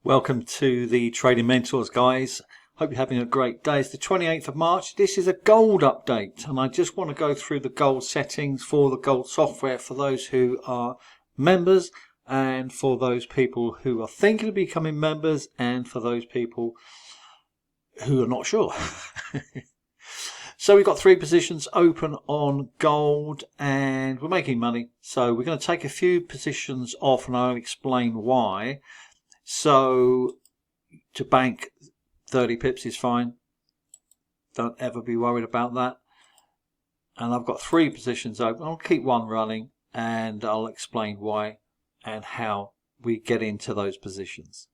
Welcome to the Trading Mentors, guys. Hope you're having a great day. It's the 28th of March. This is a gold update, and I just want to go through the gold settings for the gold software for those who are members and for those people who are thinking of becoming members and for those people who are not sure. So we've got 3 positions open on gold and we're making money. So we're going to take a few positions off and I'll explain why. So to bank 30 pips is fine. Don't ever be worried about that. And I've got 3 positions open. I'll keep one running and I'll explain why and how we get into those positions.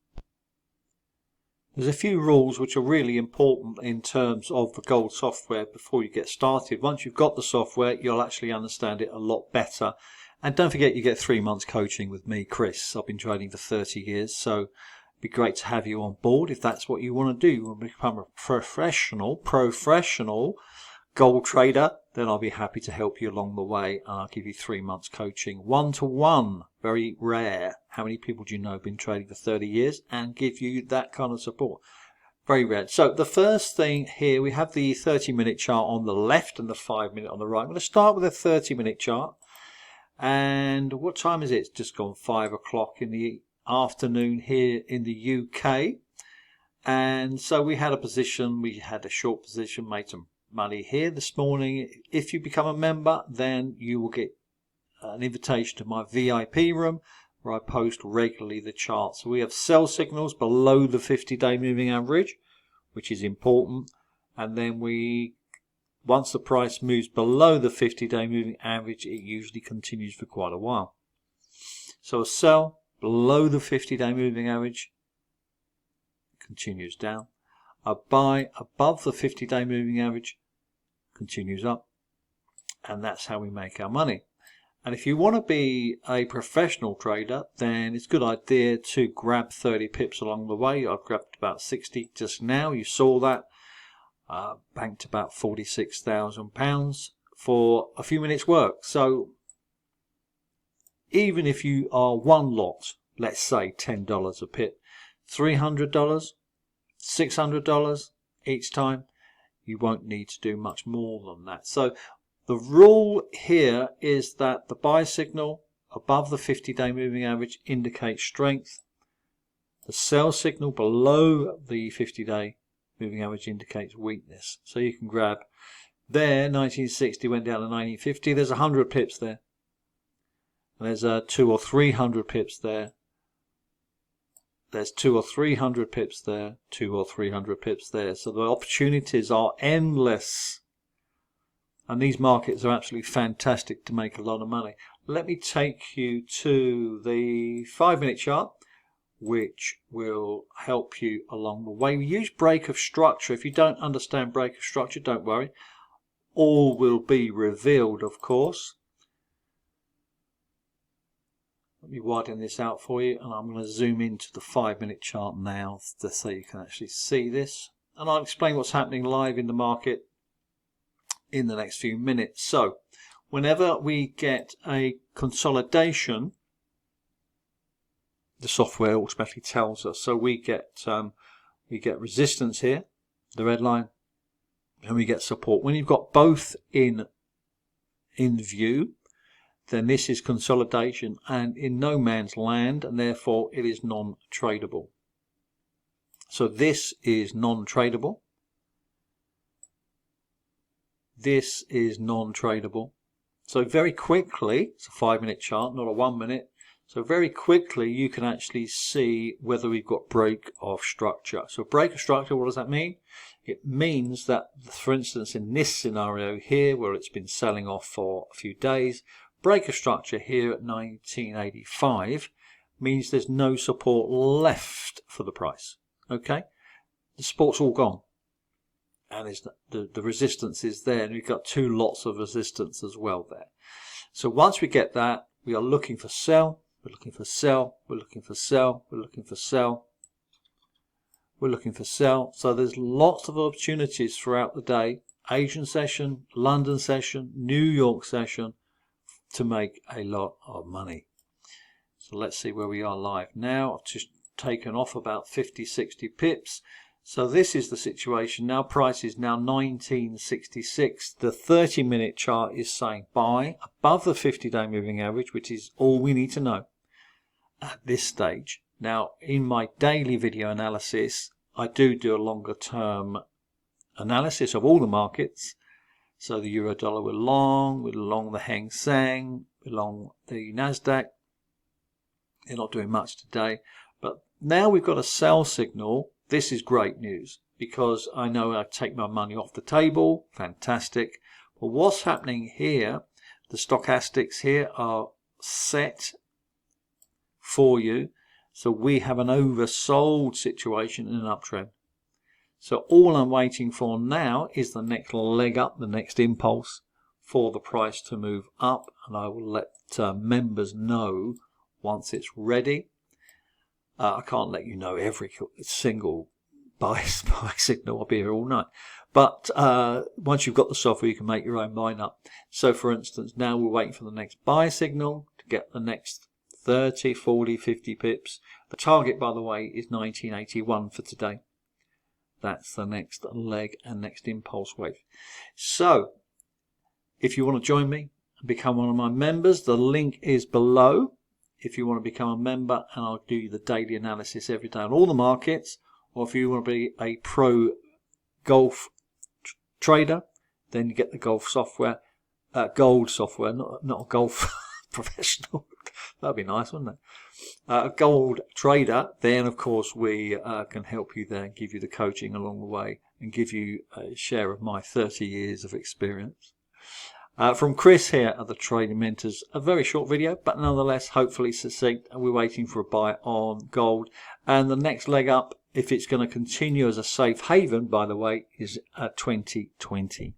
There's a few rules which are really important in terms of the gold software before you get started. Once you've got the software, you'll actually understand it a lot better. And don't forget, you get 3 months coaching with me, Chris. I've been trading for 30 years, so it'd be great to have you on board if that's what you want to do. You want to become a professional gold trader, then I'll be happy to help you along the way. And I'll give you 3 months coaching, one-to-one. Very rare. How many people do you know have been trading for 30 years and give you that kind of support? Very rare. So the first thing here, we have the 30-minute chart on the left and the 5-minute on the right. I'm going to start with a 30-minute chart. And what time is it? It's just gone 5 o'clock in the afternoon here in the UK. And so we had a position, we had a short position, made some money here this morning. If you become a member, then you will get an invitation to my VIP room where I post regularly the charts. So we have sell signals below the 50-day moving average, which is important. And then once the price moves below the 50-day moving average, it usually continues for quite a while. So a sell below the 50-day moving average continues down. A buy above the 50-day moving average continues up. And that's how we make our money. And if you want to be a professional trader, then it's a good idea to grab 30 pips along the way. I've grabbed about 60 just now. You saw that. Banked about £46,000 for a few minutes work. So even if you are one lot, let's say $10 a pip, $300, $600 each time, you won't need to do much more than that. So the rule here is that the buy signal above the 50-day moving average indicates strength. The sell signal below the 50-day moving average indicates weakness. So you can grab there, 1960 went down to 1950. There's 100 pips there. And there's 200 or 300 pips there. There's 200 or 300 pips there. 200 or 300 pips there. So the opportunities are endless. And these markets are absolutely fantastic to make a lot of money. Let me take you to the 5-minute chart, which will help you along the way. We use break of structure. If you don't understand break of structure, don't worry. All will be revealed, of course. Let me widen this out for you, and I'm going to zoom into the 5-minute chart now so you can actually see this. And I'll explain what's happening live in the market in the next few minutes. So, whenever we get a consolidation, the software automatically tells us. So we get resistance here, the red line, and we get support. When you've got both in view, then this is consolidation and in no man's land, and therefore it is non-tradable. So this is non-tradable. This is non-tradable. So very quickly, it's a 5-minute chart, not a 1-minute. So very quickly you can actually see whether we've got break of structure. So break of structure, what does that mean? It means that, for instance, in this scenario here, where it's been selling off for a few days, break of structure here at 1985 means there's no support left for the price. Okay? The support's all gone. And the resistance is there, and we've got 2 lots of resistance as well there. So once we get that, we are looking for sell. We're looking for sell, we're looking for sell, we're looking for sell, we're looking for sell. So there's lots of opportunities throughout the day. Asian session, London session, New York session to make a lot of money. So let's see where we are live now. I've just taken off about 50-60 pips. So this is the situation now. Price is now 1966. The 30-minute chart is saying buy above the 50-day moving average, which is all we need to know at this stage. Now, in my daily video analysis, I do a longer term analysis of all the markets. So the euro dollar, we're long the Hang Seng, we're long the Nasdaq. They're not doing much today, but now we've got a sell signal. This is great news because I know I take my money off the table. Fantastic. But what's happening here, the stochastics here are set for you. So we have an oversold situation in an uptrend. So all I'm waiting for now is the next leg up, the next impulse for the price to move up. And I will let members know once it's ready. I can't let you know every single buy signal. I'll be here all night. But once you've got the software, you can make your own mind up. So for instance, now we're waiting for the next buy signal to get the next 30, 40, 50 pips. The target, by the way, is 1981 for today. That's the next leg and next impulse wave. So if you want to join me and become one of my members, the link is below. If you want to become a member, and I'll do the daily analysis every day on all the markets, or if you want to be a pro golf trader, then you get the golf software, gold software, not a golf professional. That'd be nice, wouldn't it? A gold trader, then of course we can help you there and give you the coaching along the way and give you a share of my 30 years of experience. From Chris here at the Trading Mentors, a very short video, but nonetheless hopefully succinct. And we're waiting for a buy on gold. And the next leg up, if it's going to continue as a safe haven, by the way, is 2020.